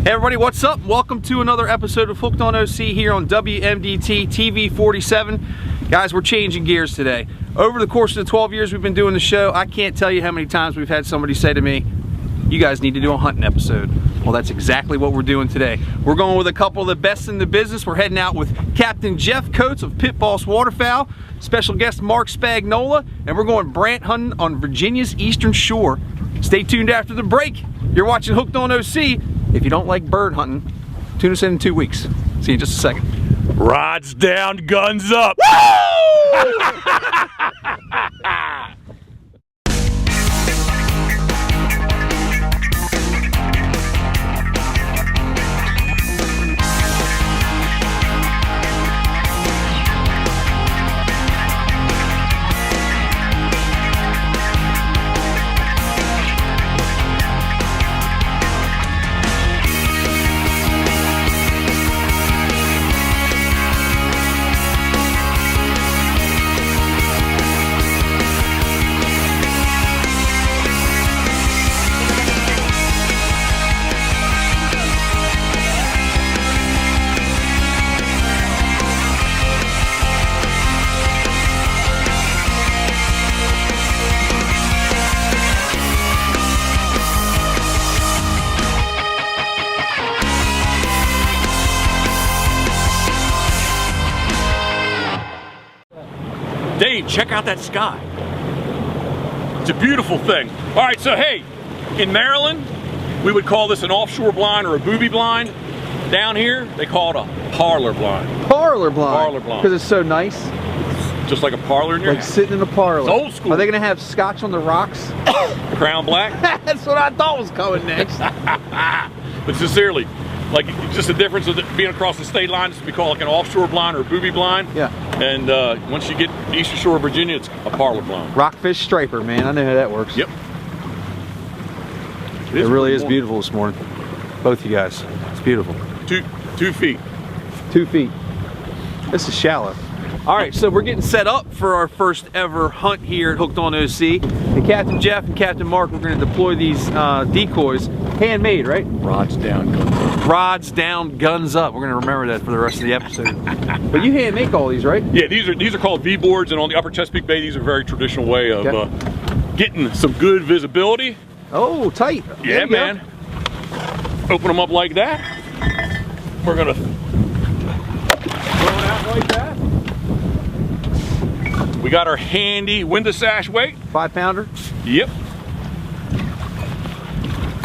Hey everybody, what's up? Welcome to another episode of Hooked on OC here on WMDT TV 47. Guys, we're changing gears today. Over the course of the 12 years we've been doing the show, I can't tell you how many times we've had somebody say to me, you guys need to do a hunting episode. Well, that's exactly what we're doing today. We're going with a couple of the best in the business. We're heading out with Captain Jeff Coates of Pitboss Waterfowl, special guest Marc Spagnola, and we're going Brant hunting on Virginia's Eastern Shore. Stay tuned after the break. You're watching Hooked on OC. If you don't like bird hunting, tune us in 2 weeks. See you in just a second. Rods down, guns up. Dave, check out that sky. It's a beautiful thing. All right, so hey, in Maryland, we would call this an offshore blind or a booby blind. Down here, they call it a parlor blind. Parlor blind? Parlor blind. Because it's so nice? Just like a parlor in your house. Like sitting in a parlor. It's old school. Are they gonna have scotch on the rocks? Crown black? That's what I thought was coming next. But sincerely, like just the difference of being across the state line, this would be called like an offshore blind or a booby blind. Yeah. And once you get Eastern Shore of Virginia, it's a parlor blind. Rockfish striper, man. I know how that works. Yep. It really is beautiful this morning. Both you guys. It's beautiful. 2 feet. 2 feet. This is shallow. All right, so we're getting set up for our first ever hunt here at Hooked on OC. And Captain Jeff and Captain Marc, we're going to deploy these decoys, handmade, right? Rods down, guns up. Rods down, guns up. We're going to remember that for the rest of the episode. But you hand make all these, right? Yeah, these are called V-boards, and on the upper Chesapeake Bay, these are a very traditional way of getting some good visibility. Oh, tight. Yeah, man. Open them up like that. We're going to throw it out like that. We got our handy window sash weight. 5-pounder? Yep.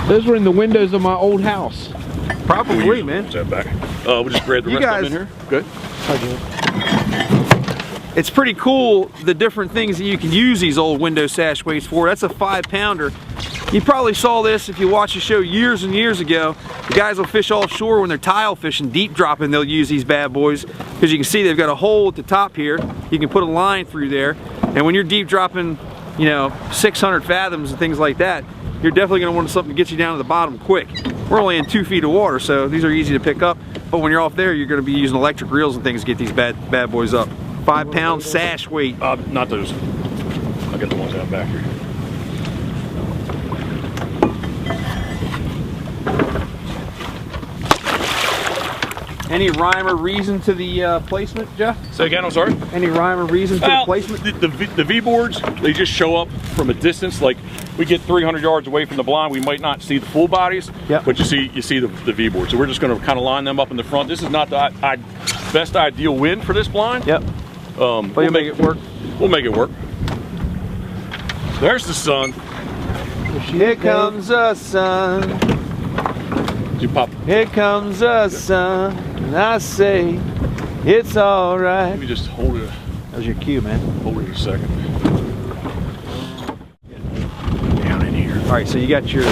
Those were in the windows of my old house. Probably, man. That back. We'll just grab the rest of them in here. Good. It's pretty cool the different things that you can use these old window sash weights for. That's a 5-pounder. You probably saw this if you watched the show years and years ago. The guys will fish offshore when they're tile fishing, deep dropping, they'll use these bad boys. Because you can see they've got a hole at the top here. You can put a line through there. And when you're deep dropping, you know, 600 fathoms and things like that, you're definitely going to want something to get you down to the bottom quick. We're only in 2 feet of water, so these are easy to pick up. But when you're off there, you're going to be using electric reels and things to get these bad boys up. 5-pound sash weight. Not those. I'll get the ones out back here. Any rhyme or reason to the placement, Jeff? Say again, I'm sorry? Any rhyme or reason to the placement? The V-boards, they just show up from a distance. Like, we get 300 yards away from the blind, we might not see the full bodies, but you see the V-board. So we're just going to kind of line them up in the front. This is not the best ideal wind for this blind. Yep. But you'll make it work. We'll make it work. There's the sun. Here comes the sun. You pop. Here comes the sun, and I say it's all right. Let me just hold it. That was your cue, man. Hold it a second. Down in here. All right, so you got your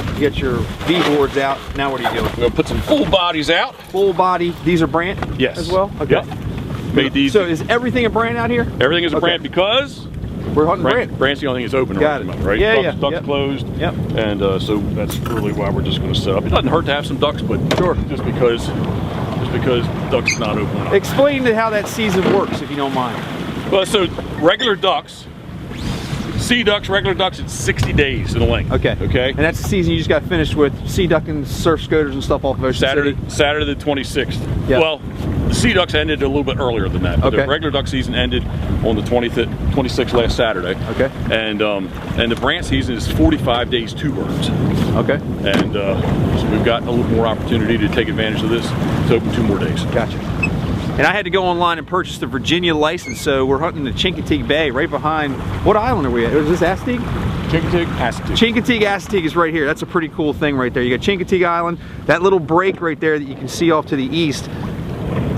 V-boards out. Now what are you doing? We're gonna put some full bodies out. Full body. These are Brant? Yes. As well. Okay. Yep. Made these. So is everything a Brant out here? Everything is a Brant because we're hunting Brant. Brant's the only thing that's open. Got it. Right? Yeah, Ducks closed. Yep. And so that's really why we're just going to set up. It doesn't hurt to have some ducks, but sure. Just because ducks not open. Explain how that season works, if you don't mind. Well, so regular ducks, Sea ducks, regular ducks, it's 60 days in the length. Okay. Okay. And that's the season you just got finished with sea ducking, surf scooters and stuff off of Ocean City? Saturday the 26th. Yeah. Well, the sea ducks ended a little bit earlier than that. But Okay. the regular duck season ended on the 26th last Saturday. Okay. And the Brant season is 45 days, 2 birds. Okay. And so we've got a little more opportunity to take advantage of this. It's open 2 more days. Gotcha. And I had to go online and purchase the Virginia license, so we're hunting the Chincoteague Bay right behind. What island are we at? Is this Assateague? Chincoteague, Assateague. Chincoteague, Assateague is right here. That's a pretty cool thing right there. You got Chincoteague Island, that little break right there that you can see off to the east.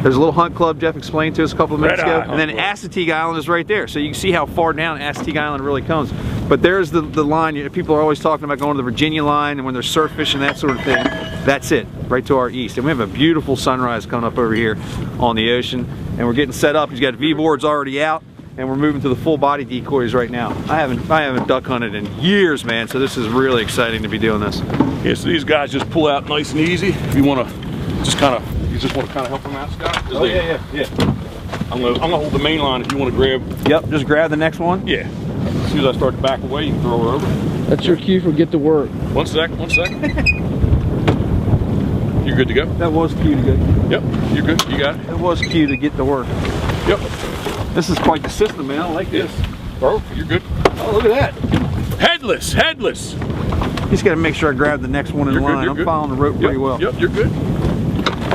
There's a little hunt club Jeff explained to us a couple of minutes ago. And then Assateague Island is right there. So you can see how far down Assateague Island really comes. But there's the line. People are always talking about going to the Virginia line and when they're surf fishing, that sort of thing. That's it, right to our east. And we have a beautiful sunrise coming up over here on the ocean. And we're getting set up. He's got V-boards already out. And we're moving to the full body decoys right now. I haven't duck hunted in years, man. So this is really exciting to be doing this. Yeah, so these guys just pull out nice and easy. If you want to just kind of help them out, Scott? Oh, yeah. I'm gonna hold the main line if you want to grab. Yep, just grab the next one. Yeah. As soon as I start to back away, you can throw her over. That's your cue for get to work. One second. You're good to go? That was cue to go. Yep, you're good. You got it. It was cue to get to work. Yep. This is quite the system, man. I like this. Oh, you're good. Oh, look at that. Headless. Just got to make sure I grab the next one in line. I'm following the rope pretty well. Yep, you're good.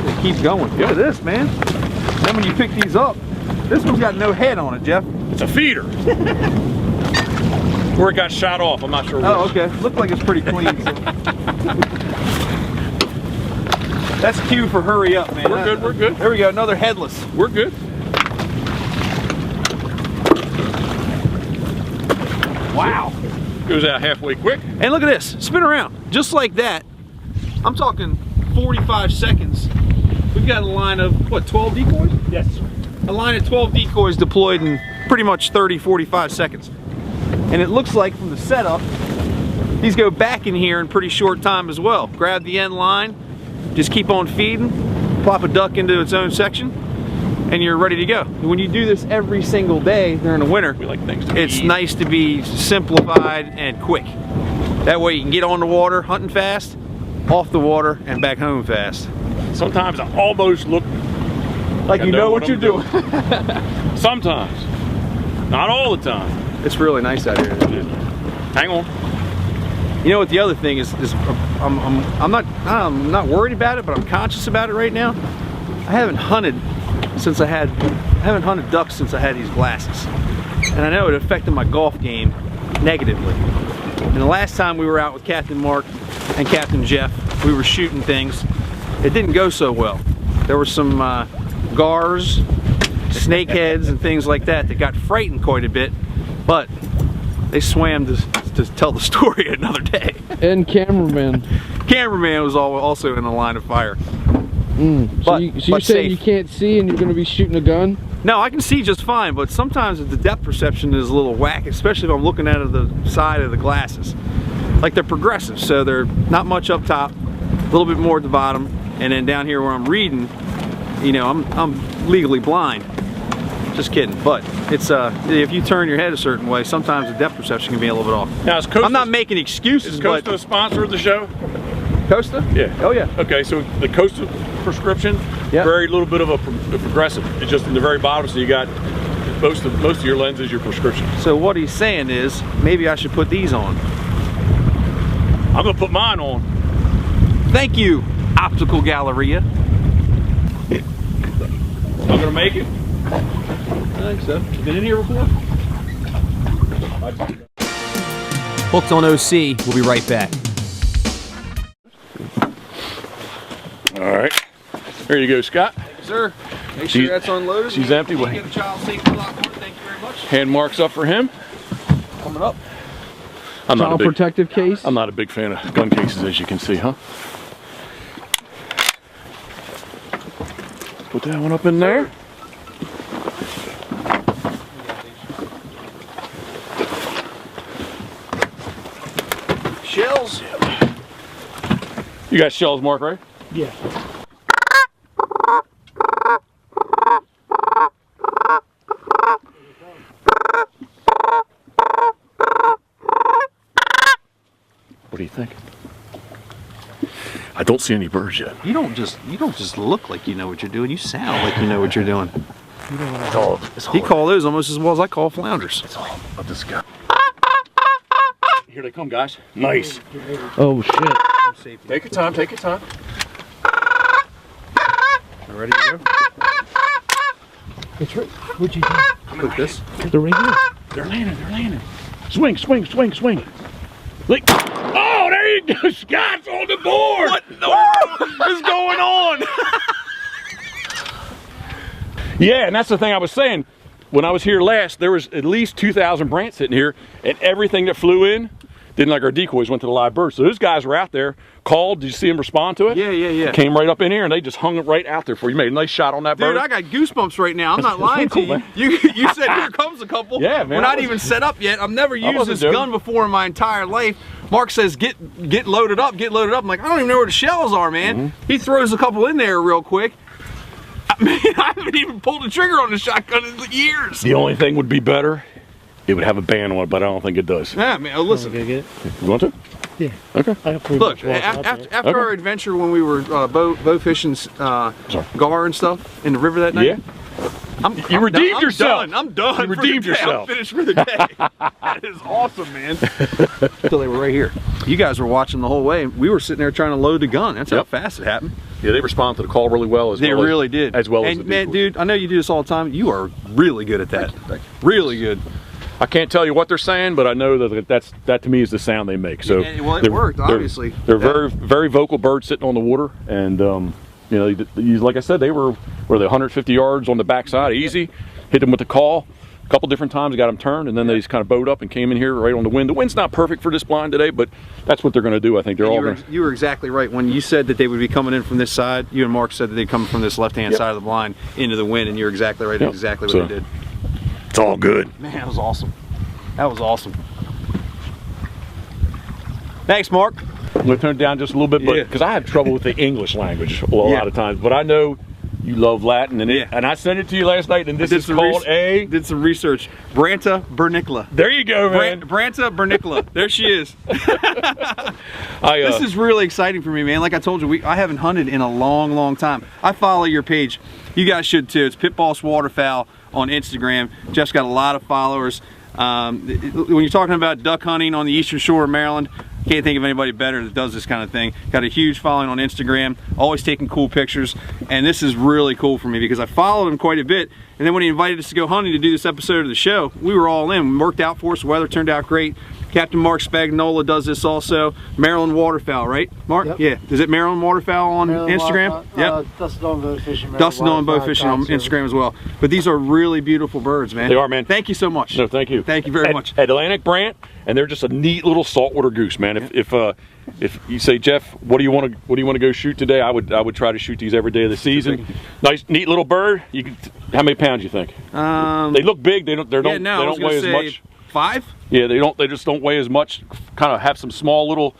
It keeps going. Look at this, man. Then when you pick these up, this one's got no head on it, Jeff. It's a feeder. Where it got shot off, I'm not sure. Oh, okay. Looked like it's pretty clean. So. That's cue for hurry up, man. We're good. There we go, another headless. We're good. Wow. Goes out halfway quick. And look at this, spin around. Just like that. I'm talking 45 seconds. We've got a line of, what, 12 decoys? Yes, sir. A line of 12 decoys deployed in pretty much 30, 45 seconds. And it looks like from the setup, these go back in here in pretty short time as well. Grab the end line, just keep on feeding, plop a duck into its own section, and you're ready to go. When you do this every single day during the winter, We like things to it's eat. nice to be simplified and quick. That way you can get on the water hunting fast, off the water, and back home fast. Sometimes I almost look Like you know what you're I'm doing. Sometimes. Not all the time. It's really nice out here. Hang on. You know what the other thing is I'm not worried about it, but I'm conscious about it right now. I haven't hunted ducks since I had these glasses. And I know it affected my golf game negatively. And the last time we were out with Captain Marc and Captain Jeff, we were shooting things. It didn't go so well. There were some gars, snakeheads, and things like that got frightened quite a bit, but they swam to tell the story another day. And cameraman. Cameraman was also in the line of fire. So you're saying you can't see and you're going to be shooting a gun? No, I can see just fine, but sometimes the depth perception is a little whack, especially if I'm looking at the side of the glasses. Like they're progressive, so they're not much up top, a little bit more at the bottom, and then down here where I'm reading, you know, I'm legally blind. Just kidding, but it's if you turn your head a certain way, sometimes the depth perception can be a little bit off. Now, is Costa, I'm not making excuses, is but Costa a sponsor of the show? Costa? Yeah. Oh yeah. Okay, so the Costa prescription, Yep. very little bit of a progressive. It's just in the very bottom, so you got most of your lenses, your prescription. So what he's saying is, maybe I should put these on. I'm gonna put mine on. Thank you, Optical Galleria. I'm gonna make it. I think so. Been in here before? Hooked on OC. We'll be right back. All right. There you go, Scott. Thank you, sir. Make sure that's unloaded. She's empty. You get a child safety lock on it. Thank you very much. Hand marks up for him. Coming up. Child protective case? I'm not a big fan of gun cases, as you can see, huh? Put that one up in there. Shells. You got shells, Marc, right? Yeah. Don't see any birds yet. You don't just look like you know what you're doing. You sound like you know what you're doing. He called those almost as well as I call flounders. It's all up this guy. Here they come, guys. Nice. Oh shit. Take your time, take your time. Ready to go? It's right. What'd you do? Put this. They're right here. They're landing, they're landing. Swing, swing, swing, swing. Like, oh, there you go. Scott's on the board. What in the world is going on? Yeah, and that's the thing I was saying. When I was here last, there was at least 2,000 Brant sitting here, and everything that flew in, didn't like our decoys, went to the live birds. So those guys were out there, called. Did you see them respond to it? Yeah. Came right up in here, and they just hung it right out there for you. Made a nice shot on that bird. Dude, I got goosebumps right now. I'm not lying cool, to you. You said here comes a couple. Yeah, man. We're not even set up yet. I've never used this gun before in my entire life. Marc says, get loaded up, get loaded up. I'm like, I don't even know where the shells are, man. He throws a couple in there real quick. Man, I haven't even pulled the trigger on the shotgun in years. The only thing would be better, it would have a band on it, but I don't think it does. Yeah, man, listen. Get it? You want to? Yeah. Okay. Look, after our adventure when we were bow fishing gar and stuff in the river that night, you redeemed yourself. I'm done. You redeemed yourself. I'm finished for the day. That is awesome, man. Until they were right here. You guys were watching the whole way. We were sitting there trying to load the gun. That's how fast it happened. Yeah, they responded to the call really well. They really did. As well as the man, dude, I know you do this all the time. You are really good at that. Thank you. Really good. I can't tell you what they're saying, but I know that to me is the sound they make. So well, it worked, obviously. They're very vocal birds sitting on the water, and you know, like I said, they were 150 yards on the backside, easy. Hit them with the call. A couple different times, got them turned, and then they just kind of bowed up and came in here right on the wind. The wind's not perfect for this blind today, but that's what they're going to do. I think they're all going to. You were exactly right. When you said that they would be coming in from this side, you and Marc said that they'd come from this left-hand side of the blind into the wind, and you're exactly right. Exactly what they did. It's all good. Man, that was awesome. That was awesome. Thanks, Marc. I'm going to turn it down just a little bit, but because I have trouble with the English language a lot of times, but I know you love Latin, and I sent it to you last night, and this is called did some research. Branta bernicla. There you go, man. Branta bernicla. There she is. This is really exciting for me, man. Like I told you, I haven't hunted in a long, long time. I follow your page. You guys should too. It's Pitboss Waterfowl on Instagram. Jeff's got a lot of followers. When you're talking about duck hunting on the eastern shore of Maryland, can't think of anybody better that does this kind of thing. Got a huge following on Instagram, always taking cool pictures, and this is really cool for me because I followed him quite a bit, and then when he invited us to go hunting to do this episode of the show, we were all in. It worked out for us, the weather turned out great. Captain Marc Spagnola does this also. Maryland Waterfowl, right, Marc? Yep. Yeah. Is it Maryland Waterfowl on Instagram? Yep. Dusk on Bowfishing. Dusk on Bowfishing on Instagram as well. But these are really beautiful birds, man. They are, man. Thank you so much. No, thank you. Thank you very much. Atlantic Brant, and they're just a neat little saltwater goose, man. If you say, Jeff, what do you want to go shoot today? I would try to shoot these every day of the season. Nice, neat little bird. How many pounds you think? They look big. They don't weigh as much. 5? Yeah, they just don't weigh as much. Kind of have some small little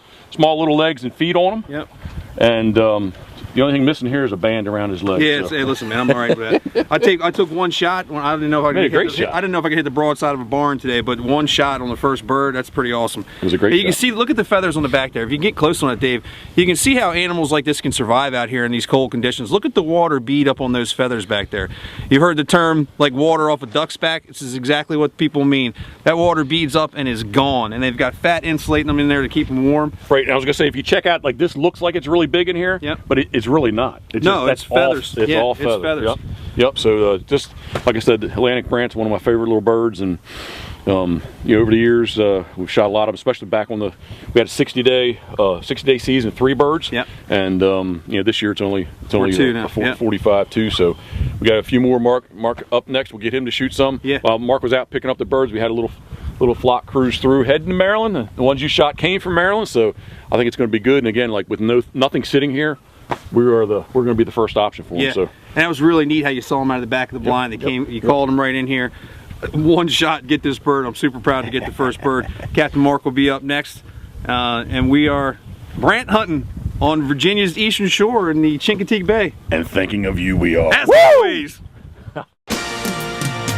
legs and feet on them. Yep. And the only thing missing here is a band around his leg. Yeah, hey, listen, man, I'm all right with that. I took one shot. I didn't know if I could hit the broadside of a barn today, but one shot on the first bird, that's pretty awesome. It was a great shot. You can see, look at the feathers on the back there. If you get close on it, Dave, you can see how animals like this can survive out here in these cold conditions. Look at the water bead up on those feathers back there. You've heard the term like water off a duck's back. This is exactly what people mean. That water beads up and is gone, and they've got fat insulating them in there to keep them warm. Right, and I was gonna say, if you check out, like, this looks like it's really big in here, but it's really not. It's feathers. It's all feathers. It's feathers. Yep. So just like I said, the Atlantic Brant's one of my favorite little birds, and you know, over the years we've shot a lot of them, especially back on we had a 60-day season, 3 birds. Yep. And you know, this year it's only 45 too. So we got a few more. Marc up next. We'll get him to shoot some. Yeah. While Marc was out picking up the birds, we had a little flock cruise through heading to Maryland. The ones you shot came from Maryland, so I think it's going to be good. And again, like with nothing sitting here, we're going to be the first option for them. Yeah. So. And that was really neat how you saw them out of the back of the blind. They came. You called them right in here. One shot, get this bird. I'm super proud to get the first bird. Captain Marc will be up next, and we are Brant hunting on Virginia's eastern shore in the Chincoteague Bay. And thinking of you, we are. As always.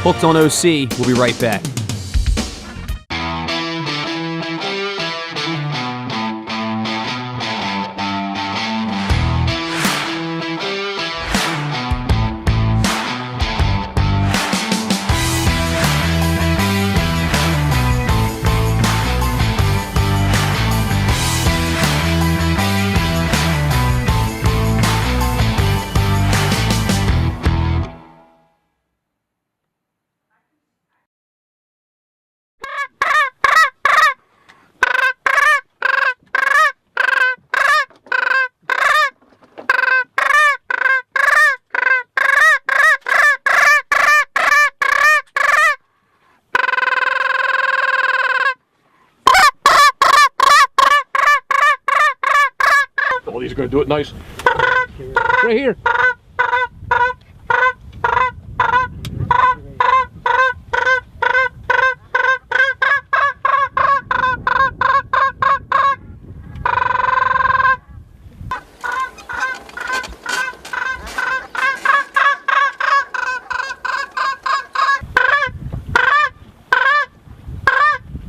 Hooked on OC. We'll be right back. are gonna do it nice. Right here.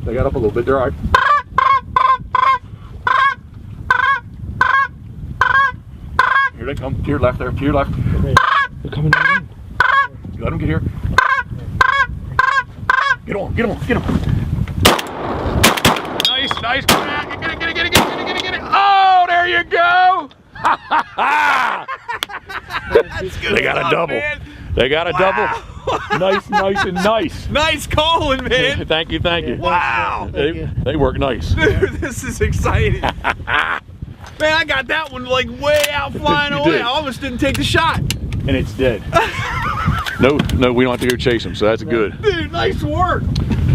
They got up a little bit. They're all right. Here they come. To your left there. To your left. They're coming in. Let them get here. Get on. Get on. Get on. Nice. Nice. Get it. Oh, there you go. That's good. They got a double. Man. They got a double. Nice, and nice. Nice calling, man. Thank you. Wow. They work nice. Dude, this is exciting. Man, I got that one like way out flying You away. did. I almost didn't take the shot. And it's dead. No, we don't have to go chase them, so that's good. Dude, nice work.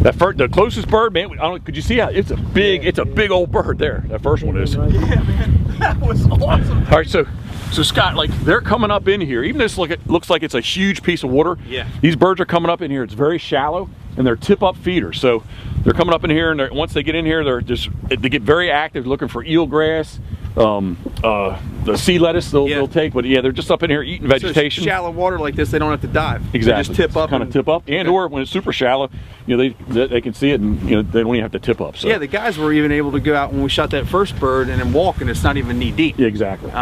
The closest bird, man. Could you see how it's a big old bird there. That first one is. Yeah, man, that was awesome. All right, so Scott, like they're coming up in here. Even this looks like it's a huge piece of water. Yeah. These birds are coming up in here. It's very shallow, and they're tip-up feeders. So they're coming up in here, and once they get in here, they get very active, looking for eelgrass, the sea lettuce they'll take. But yeah, they're just up in here eating vegetation. So shallow water like this, they don't have to dive. Exactly. They just tip up. Kind of tip up, and or when it's super shallow, you know they can see it, and you know they don't even have to tip up. So. Yeah, the guys were even able to go out when we shot that first bird and then walk, and it's not even knee deep. Yeah, exactly.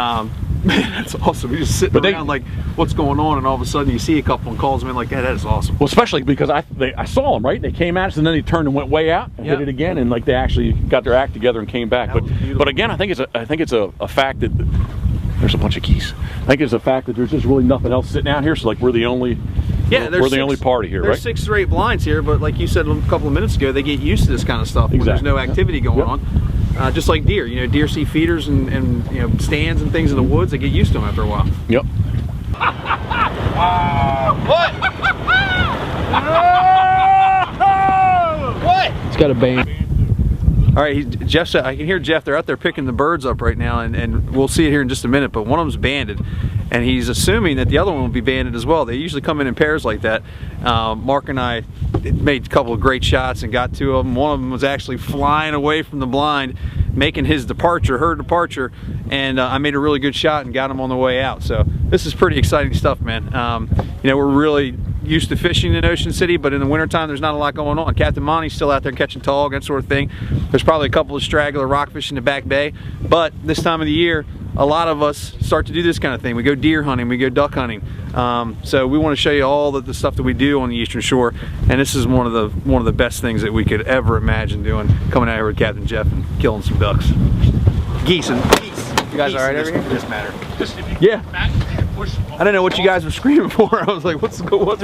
Man, that's awesome. You're just sitting around like, what's going on? And all of a sudden you see a couple and calls them in like, that is awesome. Well, especially because I saw them, right? They came at us and then they turned and went way out and hit it again, and like they actually got their act together and came back. But again, I think it's a fact that there's a bunch of geese. I think it's a fact that there's just really nothing else sitting out here. So like we're the only only party here, right? There's 6 or 8 blinds here, but like you said a couple of minutes ago, they get used to this kind of stuff when there's no activity going on. Just like deer, you know, deer see feeders and you know stands and things in the woods. They get used to them after a while. Yep. What? What? It's got a band. All right, Jeff said, I can hear Jeff. They're out there picking the birds up right now, and we'll see it here in just a minute. But one of them's banded, and he's assuming that the other one will be banded as well. They usually come in pairs like that. Marc and I made a couple of great shots and got 2 of them. One of them was actually flying away from the blind, making her departure, and I made a really good shot and got him on the way out. So this is pretty exciting stuff, man. You know, we're really used to fishing in Ocean City, but in the wintertime there's not a lot going on. Captain Monty's still out there catching tog, that sort of thing. There's probably a couple of straggler rockfish in the back bay, but this time of the year a lot of us start to do this kind of thing. We go deer hunting, we go duck hunting. So we want to show you all the stuff that we do on the Eastern Shore, and this is one of the best things that we could ever imagine doing, coming out here with Captain Jeff and killing some ducks. Geese. You guys all right over here? This matter. Yeah. I don't know what you guys were screaming for. I was like, what's going on?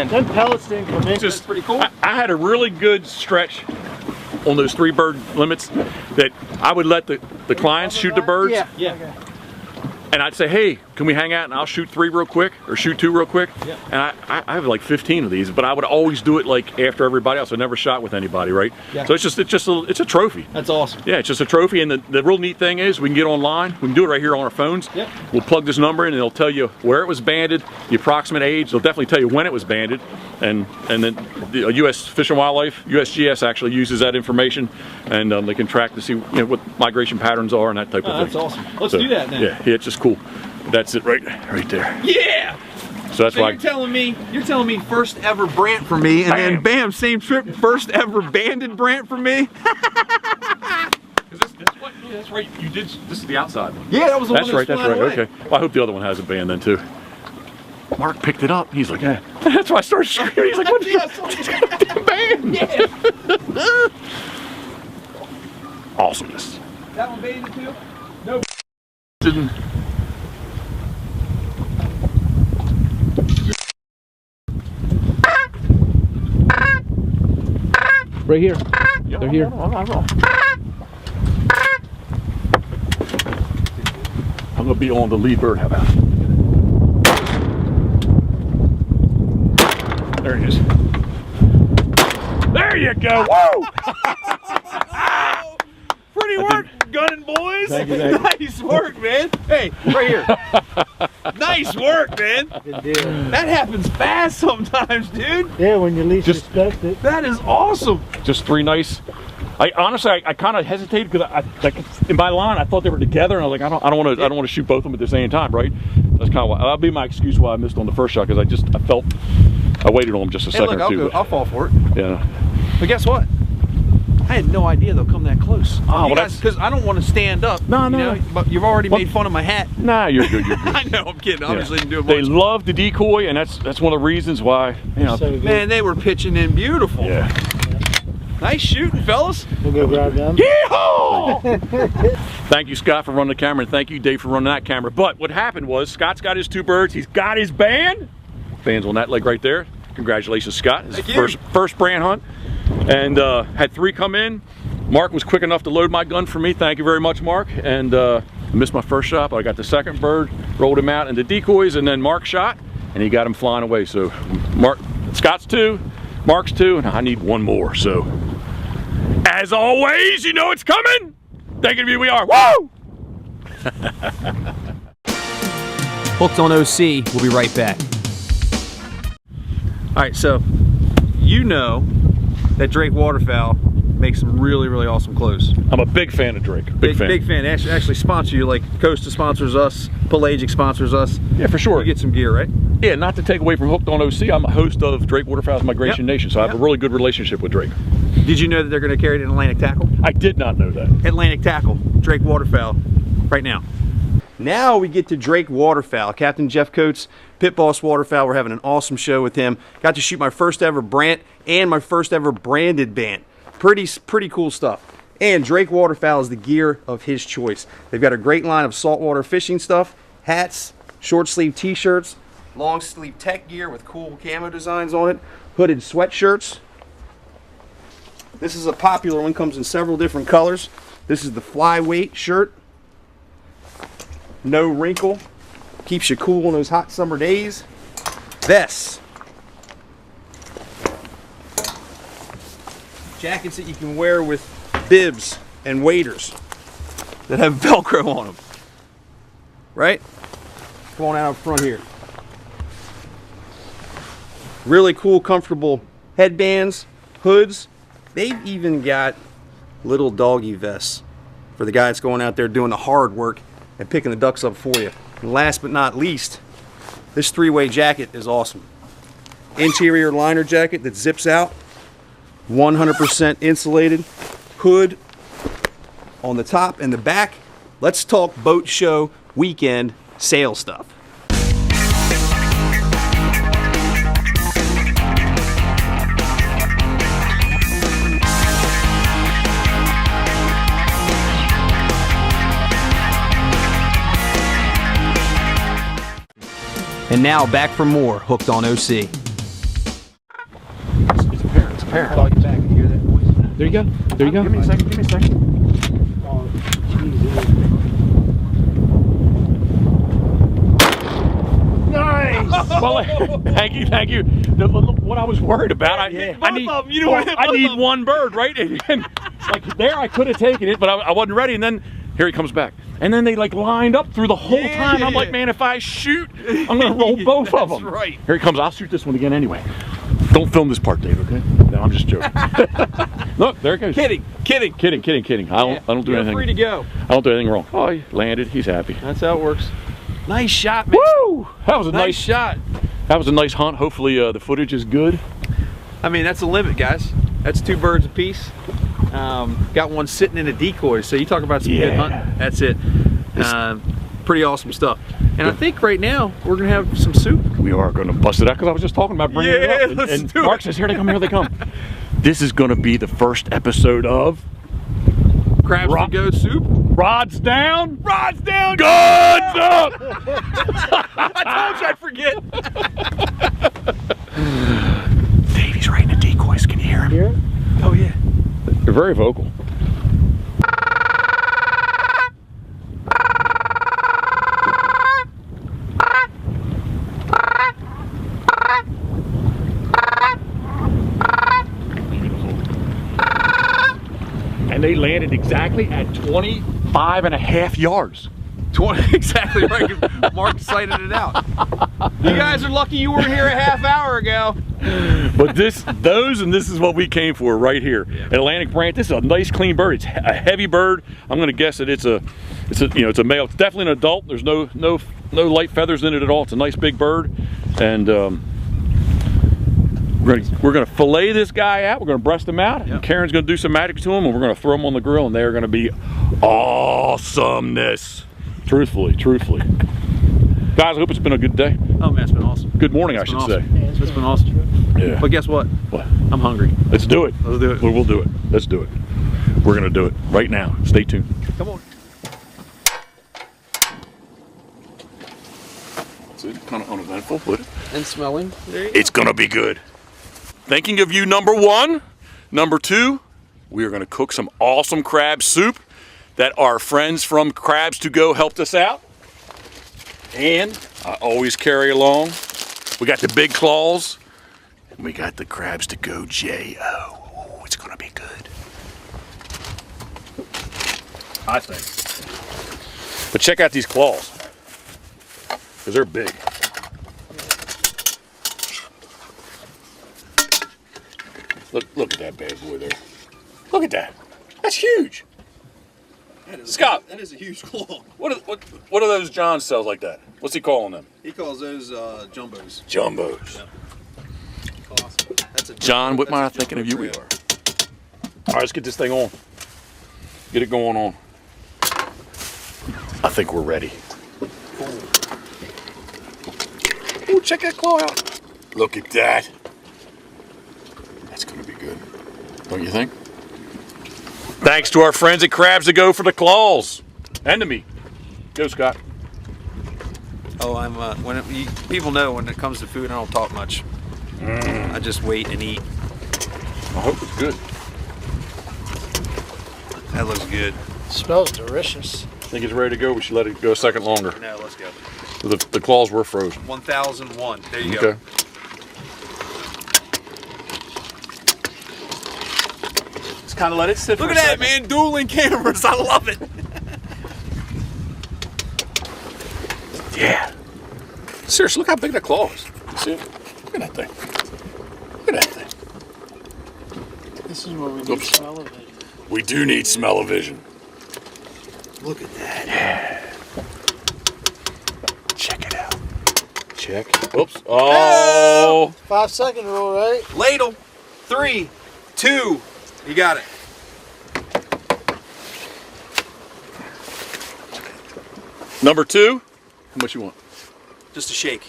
Them pellets didn't come in. Just pretty cool. I had a really good stretch on those 3 bird limits that I would let the clients shoot the birds. Yeah. And I'd say, hey, can we hang out and I'll shoot 3 real quick or shoot 2 real quick? Yeah. And I have like 15 of these, but I would always do it like after everybody else. I never shot with anybody, right? Yeah. So it's a trophy. That's awesome. Yeah, it's just a trophy, and the real neat thing is we can get online. We can do it right here on our phones. Yep. We'll plug this number in and it'll tell you where it was banded, the approximate age. They'll definitely tell you when it was banded, and then the U.S. Fish and Wildlife, USGS actually uses that information, and they can track to see what migration patterns are and that type of thing. That's awesome. Let's do that now. Yeah, it's just cool. That's it right there. Yeah. So that's why you're telling me first ever Brant for me, and then bam, same trip, first ever banded Brant for me. That's right. You did. This is the outside one. Yeah, that was the one. That's right. Okay. Well, I hope the other one has a band then too. Marc picked it up. He's like, yeah. That's why I started screaming. He's like, what's he's got a damn band? Yeah. Awesomeness. That one banded too? No. Didn't. Right here. Yeah, They're here. I'm gonna be on the lead bird. How about? There he is. There you go. Whoa! Pretty work, gun and boys. Thank you, thank you. Nice work, man. Hey, right here. Nice work, man. Good deal. That happens fast sometimes, dude. Yeah, when you least expect it. That is awesome. Just 3 nice. I honestly, I kind of hesitated because like in my line, I thought they were together, and I was like, I don't want to shoot both of them at the same time, right? That's kind of why. That'll be my excuse why I missed on the first shot, because I felt I waited on them just a second or two. I'll fall for it. Yeah. But guess what? I had no idea they'll come that close. Oh, well, because I don't want to stand up. No, you no. know, but you've already made fun of my hat. Nah, you're good. You're good. I know, I'm kidding. Obviously, didn't do it much. They love the decoy, and that's one of the reasons why. You know, So good. Man, they were pitching in beautiful. yeah. Nice shooting, fellas. We'll go grab them. Yeehaw! Thank you, Scott, for running the camera, and thank you, Dave, for running that camera. But what happened was Scott's got his 2 birds. He's got his band. Band's on that leg right there. Congratulations, Scott. His first Brant hunt, and had 3 come in. Marc was quick enough to load my gun for me. Thank you very much, Marc. And I missed my first shot, but I got the second bird, rolled him out into decoys, and then Marc shot, and he got him flying away. So Scott's 2, Marc's 2, and I need 1 more. So as always, you know it's coming. Thinking of you, we are. Woo! Hooked on OC. We'll be right back. All right, so you know that Drake Waterfowl makes some really, really awesome clothes. I'm a big fan of Drake. Big fan. Big fan. They actually sponsor you, like Costa sponsors us, Pelagic sponsors us. Yeah, for sure. You get some gear, right? Yeah, not to take away from Hooked on OC, I'm a host of Drake Waterfowl's Migration Nation, so I have a really good relationship with Drake. Did you know that they're going to carry it in Atlantic Tackle? I did not know that. Atlantic Tackle, Drake Waterfowl, right now. Now we get to Drake Waterfowl. Captain Jeff Coates, Pitboss Waterfowl. We're having an awesome show with him. Got to shoot my first ever Brant and my first ever branded band. Pretty cool stuff. And Drake Waterfowl is the gear of his choice. They've got a great line of saltwater fishing stuff, hats, short sleeve t-shirts, long sleeve tech gear with cool camo designs on it, hooded sweatshirts. This is a popular one, comes in several different colors. This is the flyweight shirt. No wrinkle, keeps you cool on those hot summer days. Vests. Jackets that you can wear with bibs and waders that have Velcro on them. Right? Come on out front here. Really cool, comfortable headbands, hoods. They've even got little doggy vests for the guy that's going out there doing the hard work and picking the ducks up for you. And last but not least, this 3-way jacket is awesome. Interior liner jacket that zips out, 100% insulated, hood on the top and the back. Let's talk boat show weekend sale stuff. And now back for more Hooked on OC. It's a pair. Call you back and hear that voice. There you go. There you go. Give me a second. Oh, Jesus. Nice! Well, thank you. What I was worried about, I need 1 bird, right? And like there, I could have taken it, but I wasn't ready. And then here he comes back. And then they like lined up through the whole time. I'm like, man, if I shoot, I'm gonna roll both of them. That's right. Here he comes. I'll shoot this one again anyway. Don't film this part, Dave. Okay? No, I'm just joking. Look, there it goes. Kidding. I don't do anything. You're free to go. I don't do anything wrong. Oh, he landed. He's happy. That's how it works. Nice shot, man. Woo! That was a nice shot. That was a nice hunt. Hopefully the footage is good. I mean, that's the limit, guys. That's 2 birds apiece. Got one sitting in a decoy, so you talk about some good hunting. That's it. Pretty awesome stuff. And I think right now we're gonna have some soup. We are gonna bust it out because I was just talking about bringing it up. Let's do Marc it. says, here they come. This is gonna be the first episode of Crabs to go soup. Rods down. Rods down. Guns up. I told you I'd forget. Davey's right in the decoys. Can you hear him? Here? Oh yeah. They're very vocal. And they landed exactly at 20 5.5 yards. 20, exactly right. Marc cited it out. You guys are lucky you weren't here a half hour ago. But this is what we came for right here. Atlantic Brant. This is a nice clean bird. It's a heavy bird. I'm going to guess that it's a male. It's definitely an adult. There's no light feathers in it at all. It's a nice big bird, and we're gonna fillet this guy out. We're gonna breast him out. And Karen's gonna do some magic to him, and we're gonna throw him on the grill, and they're gonna be awesomeness. Truthfully. Guys, I hope it's been a good day. Oh man, it's been awesome. Good morning, I should say. Yeah, it's been awesome. Yeah. But guess what? What? I'm hungry. Let's do it. Let's do it. We'll do it. Let's do it. We're gonna do it right now. Stay tuned. Come on. That's it. Kind of uneventful, but And smelling. it's gonna be good. Thinking of you, number one. Number two, we are gonna cook some awesome crab soup that our friends from Crabs to Go helped us out. And I always carry along, we got the big claws, and we got the Crabs to Go J.O. Oh, it's gonna be good. I think. But check out these claws, because they're big. Look at that bad boy there. Look at that. That's huge. Scott, that is a huge claw. what are those John sells like that? What's he calling them? He calls those jumbos. Jumbos. Yep. Awesome. That's a John, what am I that's a thinking of you? We jumbo are. All right, let's get this thing on. Get it going on. I think we're ready. Ooh, check that claw out. Look at that. That's gonna be good. Don't you think? Thanks to our friends at Crabs to Go for the claws. And to me. Go, Scott. Oh, I'm people know when it comes to food, I don't talk much. I just wait and eat. I hope it's good. That looks good. Smells delicious. Think it's ready to go. We should let it go a second longer. No, let's go. The claws were frozen. 1001. There you go. Okay. Just kind of let it sit for Look a at that, second. man. Dueling cameras. I love it. Yeah. Seriously, look how big that claw is. See it? Look at that thing. Look at that thing. This is where we need Oops. smell-o-vision. We do need smell-o-vision. Look at that. Yeah. Check it out. Check. Oops. Oh. 5 second rule, right? Ladle. 3, 2. You got it. Number two. How much you want? Just a shake.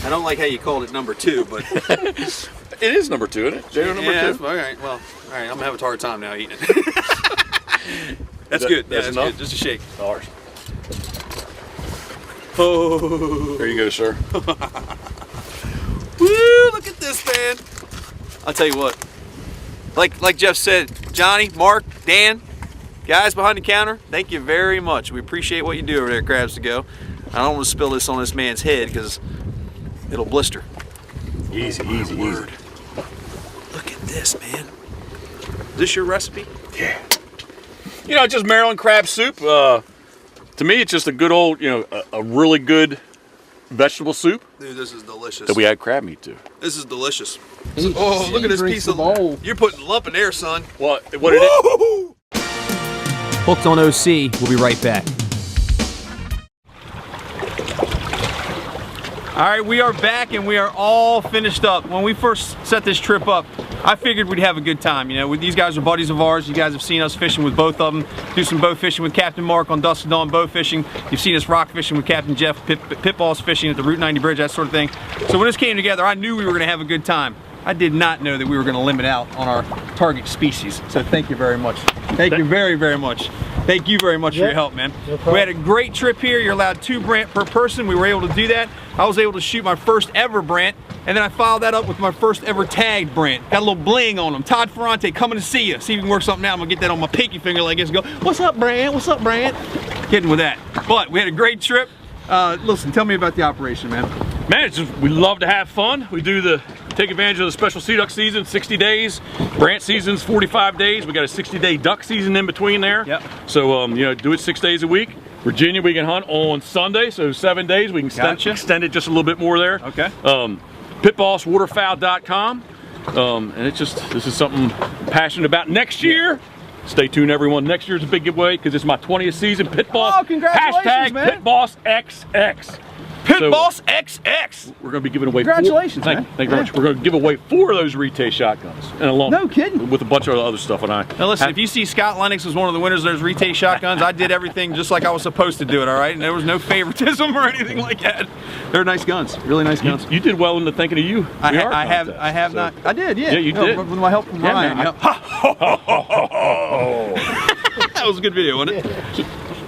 I don't like how you called it number 2, but It is number two, isn't it? J.O. number yeah, two. all right. Well, all right. I'm gonna have a hard time now eating it. That's good. Yeah, that's that's enough? good. Just a shake. Ours. Oh. There you go, sir. Woo! Look at this, man. I'll tell you what. Like Jeff said, Johnny, Marc, Dan, guys behind the counter, thank you very much. We appreciate what you do over there at Crabs to Go. I don't want to spill this on this man's head because it'll blister. Easy. Look at this, man. Is this your recipe? Yeah. You know, just Maryland crab soup. To me, it's just a good old, a really good vegetable soup Dude, this is delicious. that we add crab meat to. This is delicious. He- Oh, look at this drinks piece the of bowl. You're putting a lump in there, son. What it is? Hooked on OC. We'll be right back. All right, we are back and we are all finished up. When we first set this trip up, I figured we'd have a good time. These guys are buddies of ours. You guys have seen us fishing with both of them. Do some bow fishing with Captain Marc on Dusk and Dawn Bowfishing. You've seen us rock fishing with Captain Jeff, Pitboss fishing at the Route 90 bridge, that sort of thing. So when this came together, I knew we were gonna have a good time. I did not know that we were gonna limit out on our target species. So thank you very much. Thank you very, very much. Thank you very much for your help, man. No problem. We had a great trip here. You're allowed 2 Brant per person. We were able to do that. I was able to shoot my first ever Brant, and then I followed that up with my first ever tagged Brant. Got a little bling on them. Todd Ferrante coming to see you. See if we can work something out. I'm gonna get that on my pinky finger like this and go, what's up, Brant? What's up, Brant? Kidding with that. But we had a great trip. Listen, tell me about the operation, man. Man, we love to have fun. We do the take advantage of the special sea duck season, 60 days. Brant season's 45 days. We got a 60-day duck season in between there. Yep. So, you know, do it 6 days a week. Virginia, we can hunt on Sunday, so 7 days. We can extend it just a little bit more there. Okay. Pitbosswaterfowl.com. And it's just, this is something I'm passionate about. Next year, stay tuned everyone. Next year's a big giveaway because it's my 20th season. Pitboss. Oh, congratulations, man. #PitbossXX. Pitboss XX. We're going to be giving away Congratulations, man. Thank you very much. We're going to give away 4 of those Rite shotguns. And along No kidding. with a bunch of other stuff. And Now listen, if you see Scott Lenox was one of the winners of those Rite shotguns, I did everything just like I was supposed to do it, all right? And there was no favoritism or anything like that. They're nice guns, really nice guns. You did well in the thinking of you. I have not. I did, yeah. Yeah, you did. With my help from Ryan. Man, That was a good video, wasn't it?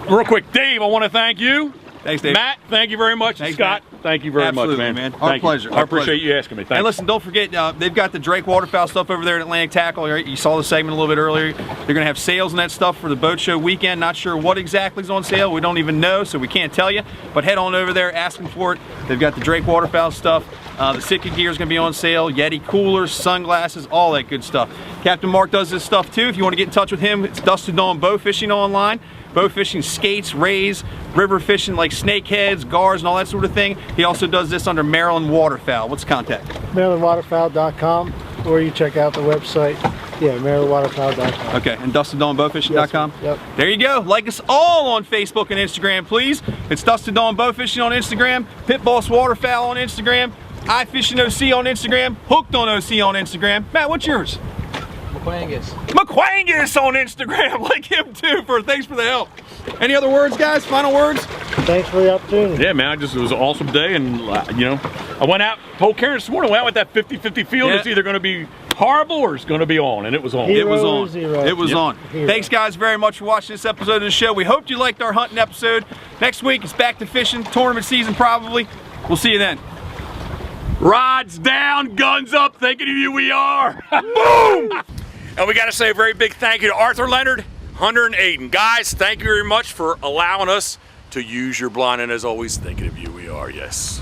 Real quick, Dave, I want to thank you. Thanks, Dave. Matt, thank you very much. Thanks, Scott, Matt. thank you very Absolutely, much, man. Our Thank pleasure. You. I appreciate you asking me. Thanks. And listen, don't forget, they've got the Drake Waterfowl stuff over there at Atlantic Tackle. Right? You saw the segment a little bit earlier. They're going to have sales on that stuff for the boat show weekend. Not sure what exactly is on sale. We don't even know, so we can't tell you. But head on over there, ask them for it. They've got the Drake Waterfowl stuff. The Sitka gear is going to be on sale. Yeti coolers, sunglasses, all that good stuff. Captain Marc does this stuff too. If you want to get in touch with him, it's Dusk to Dawn Bowfishing online. Bowfishing, skates, rays, river fishing like snakeheads, gars, and all that sort of thing. He also does this under Maryland Waterfowl. What's the contact? MarylandWaterfowl.com, or you check out the website. Yeah, MarylandWaterfowl.com. Okay, and DuskToDawnBowfishing.com. Yes, yep. There you go. Like us all on Facebook and Instagram, please. It's Dusk to Dawn Bowfishing on Instagram, Pitboss Waterfowl on Instagram, iFishing OC on Instagram, Hooked on OC on Instagram. Matt, what's yours? McQuangus on Instagram, like him too. Thanks for the help. Any other words, guys? Final words? Thanks for the opportunity. Yeah, man, it was an awesome day, and you know, I went out, told Karen this morning, went out with that 50-50 field. It's either going to be horrible or it's going to be on, and it was on. It was on. It was on. Hero. Thanks, guys, very much for watching this episode of the show. We hope you liked our hunting episode. Next week, it's back to fishing, tournament season probably. We'll see you then. Rods down, guns up, thinking of you we are. Boom! And we got to say a very big thank you to Arthur Leonard, Hunter, and Aiden. Guys, thank you very much for allowing us to use your blind, and as always, thinking of you we are, yes.